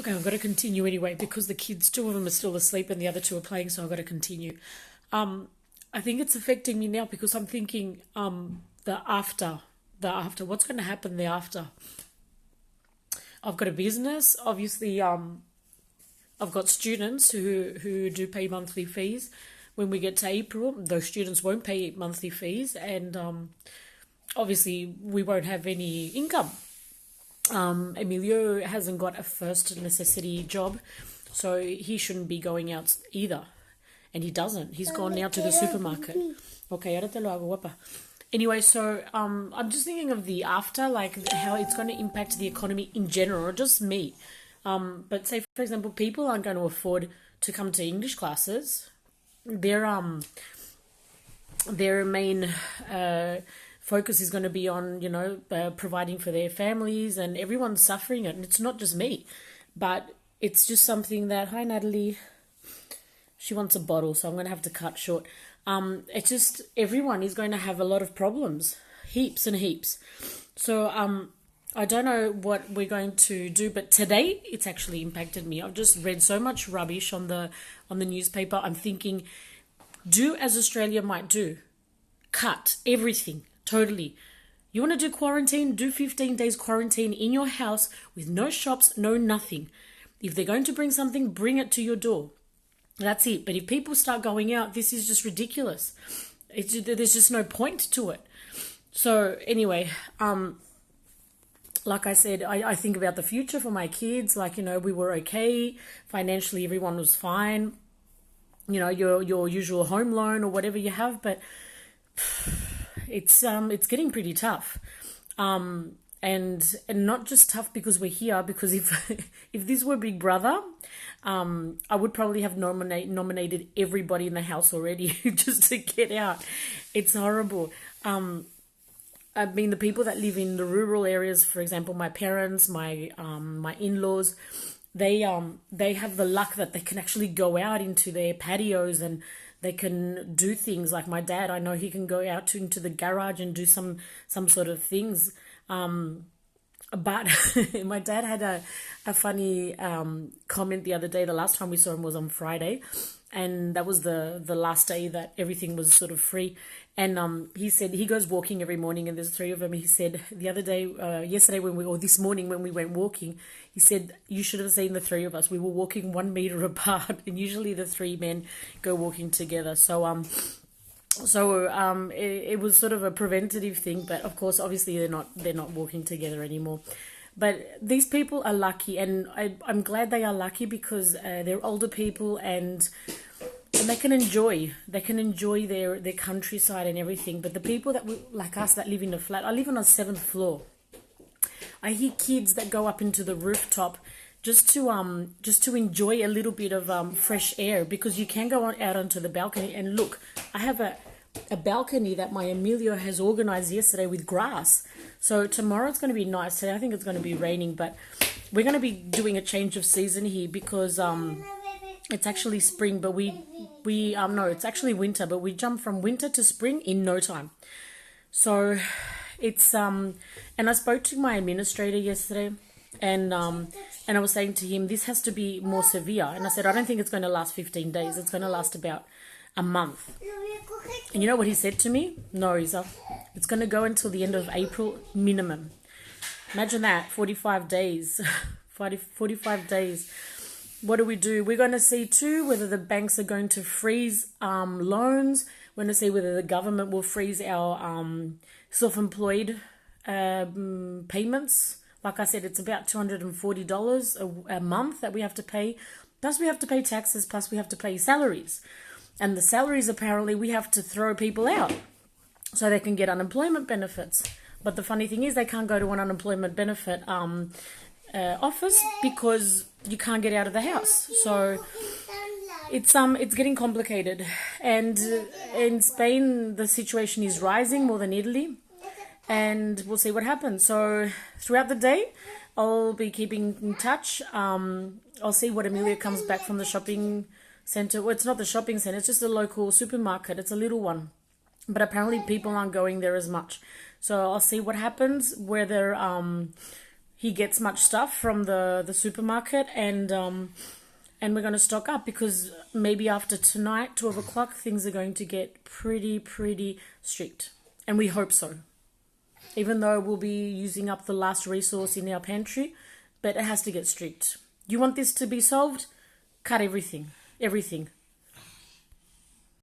Okay, I've got to continue anyway because the kids, two of them are still asleep and the other two are playing, so I've got to continue. Um, I think it's affecting me now because I'm thinking the after, what's going to happen the after. I've got a business, obviously. I've got students who do pay monthly fees. When we get to April, those students won't pay monthly fees, and obviously we won't have any income. Emilio hasn't got a first necessity job, so he shouldn't be going out either. And he doesn't. He's gone now to the supermarket. Okay, ahora te lo hago, guapa. Anyway, so I'm just thinking of the after, like how it's going to impact the economy in general, or just me. But say, for example, people aren't going to afford to come to English classes. Their their main focus is going to be on providing for their families, and everyone's suffering it. And it's not just me, but it's just something that, hi Natalie, she wants a bottle, so I'm going to have to cut short. It's just everyone is going to have a lot of problems, heaps and heaps. So I don't know what we're going to do, but today it's actually impacted me. I've just read so much rubbish on the newspaper. I'm thinking, do as Australia might do, cut everything totally. You want to do quarantine? Do 15 days quarantine in your house with no shops, no nothing. If they're going to bring something, bring it to your door. That's it. But if people start going out, this is just ridiculous. There's just no point to it. So anyway, like I said, I think about the future for my kids. Like, we were okay. Financially, everyone was fine. Your usual home loan or whatever you have, but it's getting pretty tough. And not just tough because we're here, because if if this were Big Brother, I would probably have nominated everybody in the house already just to get out. It's horrible. I mean, the people that live in the rural areas, for example, my parents, my in-laws, they have the luck that they can actually go out into their patios and they can do things. Like my dad, I know he can go out into the garage and do some sort of things. But my dad had a funny comment the other day. The last time we saw him was on Friday, and that was the last day that everything was sort of free. And he said he goes walking every morning, and there's three of them. He said the other day, yesterday or this morning when we went walking, he said you should have seen the three of us. We were walking 1 meter apart, and usually the three men go walking together. It was sort of a preventative thing, but of course, obviously they're not walking together anymore. But these people are lucky, and I'm glad they are lucky because they're older people, and they can enjoy their countryside and everything. But the people like us that live in a flat, I live on a 7th floor. I hear kids that go up into the rooftop just to enjoy a little bit of fresh air, because you can go out onto the balcony. And look, I have a balcony that my Emilio has organized yesterday with grass. So tomorrow it's going to be nice. Today I think it's going to be raining, but we're going to be doing a change of season here because it's actually spring, but we no, it's actually winter, but we jump from winter to spring in no time. So it's and I spoke to my administrator yesterday, and I was saying to him, this has to be more severe. And I said, I don't think it's going to last 15 days. It's going to last about a month. And you know what he said to me? No, Isa, it's going to go until the end of April minimum. Imagine that, 45 days. 45 days. What do we do? We're going to see too whether the banks are going to freeze loans. We're going to see whether the government will freeze our self-employed payments. Like I said, it's about $240 a month that we have to pay. Plus we have to pay taxes, plus we have to pay salaries. And the salaries, apparently, we have to throw people out so they can get unemployment benefits. But the funny thing is they can't go to an unemployment benefit office because you can't get out of the house. So it's getting complicated. And in Spain, the situation is rising more than Italy. And we'll see what happens. So throughout the day, I'll be keeping in touch. I'll see what Amelia comes back from the shopping center. Well, it's not the shopping center, it's just a local supermarket. It's a little one. But apparently people aren't going there as much. So I'll see what happens, whether he gets much stuff from the supermarket, and we're going to stock up because maybe after tonight, 12 o'clock, things are going to get pretty strict. And we hope so. Even though we'll be using up the last resource in our pantry, but it has to get strict. You want this to be solved? Cut everything. Everything.